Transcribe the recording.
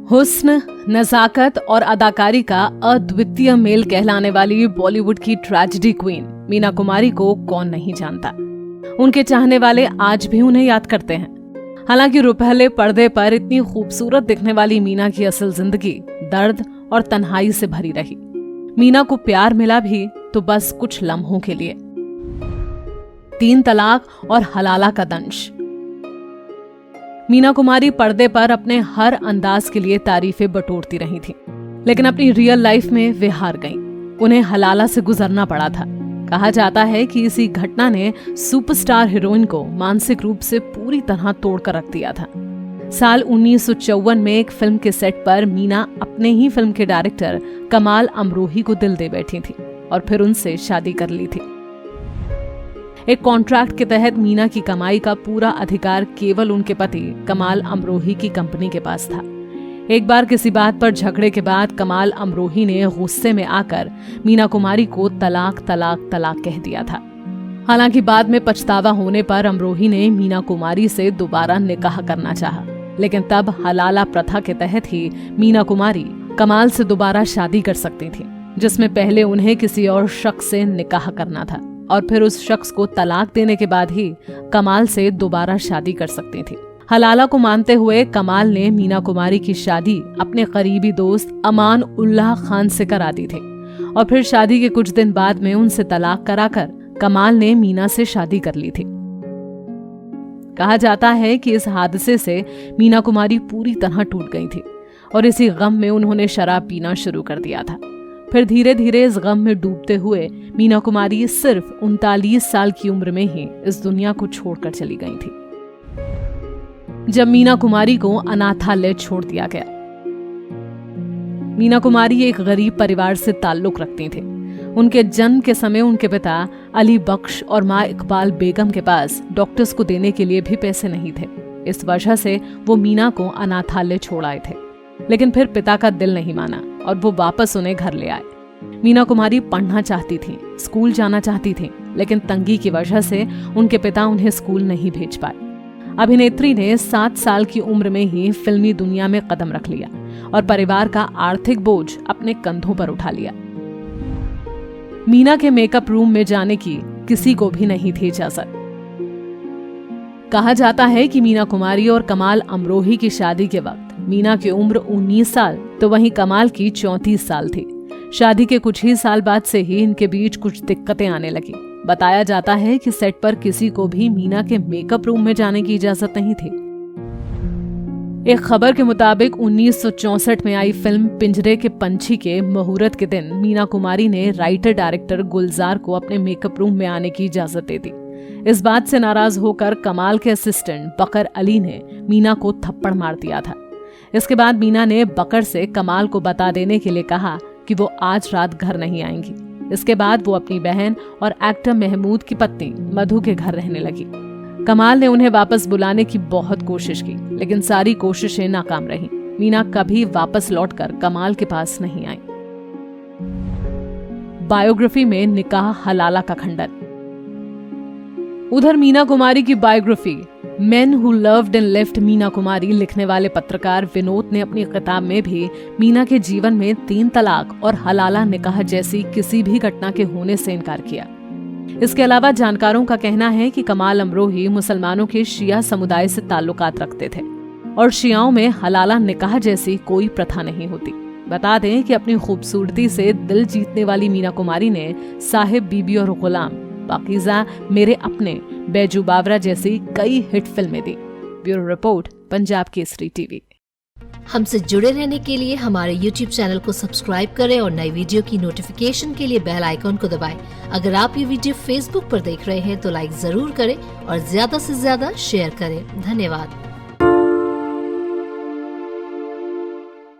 हुस्न, नजाकत और अदाकारी का अद्वितीय मेल कहलाने वाली बॉलीवुड की ट्रेजेडी क्वीन मीना कुमारी को कौन नहीं जानता। उनके चाहने वाले आज भी उन्हें याद करते हैं। हालांकि रुपहले पर्दे पर इतनी खूबसूरत दिखने वाली मीना की असल जिंदगी दर्द और तन्हाई से भरी रही। मीना को प्यार मिला भी तो बस कुछ लम्हों के लिए। 3 तलाक और हलाला का दंश। मीना कुमारी पर्दे पर अपने हर अंदाज के लिए तारीफें बटोरती रही थी, लेकिन अपनी रियल लाइफ में वे हार गईं। उन्हें हलाला से गुजरना पड़ा था। कहा जाता है कि इसी घटना ने सुपरस्टार हीरोइन को मानसिक रूप से पूरी तरह तोड़कर रख दिया था। साल 1954 में एक फिल्म के सेट पर मीना अपने ही फिल्म के डायरेक्टर कमाल अमरोही को दिल दे बैठी थी और फिर उनसे शादी कर ली थी। एक कॉन्ट्रैक्ट के तहत मीना की कमाई का पूरा अधिकार केवल उनके पति कमाल अमरोही की कंपनी के पास था। एक बार किसी बात पर झगड़े के बाद कमाल अमरोही ने गुस्से में आकर मीना कुमारी को तलाक तलाक तलाक कह दिया था। हालांकि बाद में पछतावा होने पर अमरोही ने मीना कुमारी से दोबारा निकाह करना चाहा, लेकिन तब हलाला प्रथा के तहत ही मीना कुमारी कमाल से दोबारा शादी कर सकती थी, जिसमें पहले उन्हें किसी और शख्स से निकाह करना था और फिर उस शख्स को तलाक देने के बाद ही कमाल से दोबारा शादी कर सकती थी। हलाला को मानते हुए कमाल ने मीना कुमारी की शादी अपने करीबी दोस्त अमान उल्लाह खान से करा दी थी और फिर शादी के कुछ दिन बाद में उनसे तलाक कराकर कमाल ने मीना से शादी कर ली थी। कहा जाता है कि इस हादसे से मीना कुमारी पूरी तरह टूट गई थी और इसी गम में उन्होंने शराब पीना शुरू कर दिया था। फिर धीरे धीरे इस गम में डूबते हुए मीना कुमारी सिर्फ 39 साल की उम्र में ही इस दुनिया को छोड़कर चली गई थी, जब मीना कुमारी को अनाथालय छोड़ दिया गया। मीना कुमारी एक गरीब परिवार से ताल्लुक रखती थी। उनके जन्म के समय उनके पिता अली बख्श और माँ इकबाल बेगम के पास डॉक्टर्स को देने के लिए भी पैसे नहीं थे। इस वजह से वो मीना को अनाथालय छोड़ आए थे, लेकिन फिर पिता का दिल नहीं माना और वो वापस उन्हें घर ले आए। मीना कुमारी पढ़ना चाहती थी, स्कूल जाना चाहती थी, लेकिन तंगी की वजह से उनके पिता उन्हें स्कूल नहीं भेज पाए। अभिनेत्री ने 7 साल की उम्र में ही फिल्मी दुनिया में कदम रख लिया और परिवार का आर्थिक बोझ अपने कंधों पर उठा लिया। मीना के मेकअप रूम में जाने की किसी को भी नहीं थी इजाजत। कहा जाता है कि मीना कुमारी और कमाल अमरोही की शादी के वक्त मीना की उम्र 19 साल तो वहीं कमाल की 34 साल थी। शादी के कुछ ही साल बाद से ही इनके बीच कुछ दिक्कतें आने लगी। बताया जाता है कि सेट पर किसी को भी मीना के मेकअप रूम में जाने की इजाजत नहीं थी। एक खबर के मुताबिक 1964 में आई फिल्म पिंजरे के पंछी के मुहूर्त के दिन मीना कुमारी ने राइटर डायरेक्टर गुलजार को अपने मेकअप रूम में आने की इजाजत दे दी। इस बात से नाराज होकर कमाल के असिस्टेंट बकर अली ने मीना को थप्पड़ मार दिया था। इसके बाद मीना ने बकर से कमाल को बता देने के लिए कहा कि वो आज रात घर नहीं आएंगी। इसके बाद वो अपनी बहन और एक्टर महमूद की पत्नी मधु के घर रहने लगी। कमाल ने उन्हें वापस बुलाने की बहुत कोशिश की, लेकिन सारी कोशिशें नाकाम रहीं। मीना कभी वापस लौटकर कमाल के पास नहीं आई। बायोग्राफी में निकाह हलाला का खंडन। उधर मीना कुमारी की biography men who loved and left Meena Kumari लिखने वाले पत्रकार विनोद ने अपनी किताब में भी मीना के जीवन में 3 तलाक और हलाला निकाह जैसी किसी भी घटना के होने से इनकार किया। इसके अलावा जानकारों का कहना है कि कमाल अमरोही मुसलमानों के शिया समुदाय से ताल्लुकात रखते थे और शियाओं में हलाला निकाह जैसी कोई प्रथा नहीं होती। बता दें कि अपनी खूबसूरती से दिल जीतने वाली मीना कुमारी ने साहिब बीबी और गुलाम, पाकीज़ा, मेरे अपने, बैजू बावरा जैसी कई हिट फिल्में दी। Bureau report, Punjab Kesari TV. हमसे जुड़े रहने के लिए हमारे YouTube चैनल को सब्सक्राइब करें और नई वीडियो की नोटिफिकेशन के लिए बेल आइकॉन को दबाएं। अगर आप ये वीडियो Facebook पर देख रहे हैं तो लाइक जरूर करें और ज्यादा से ज्यादा शेयर करें। धन्यवाद।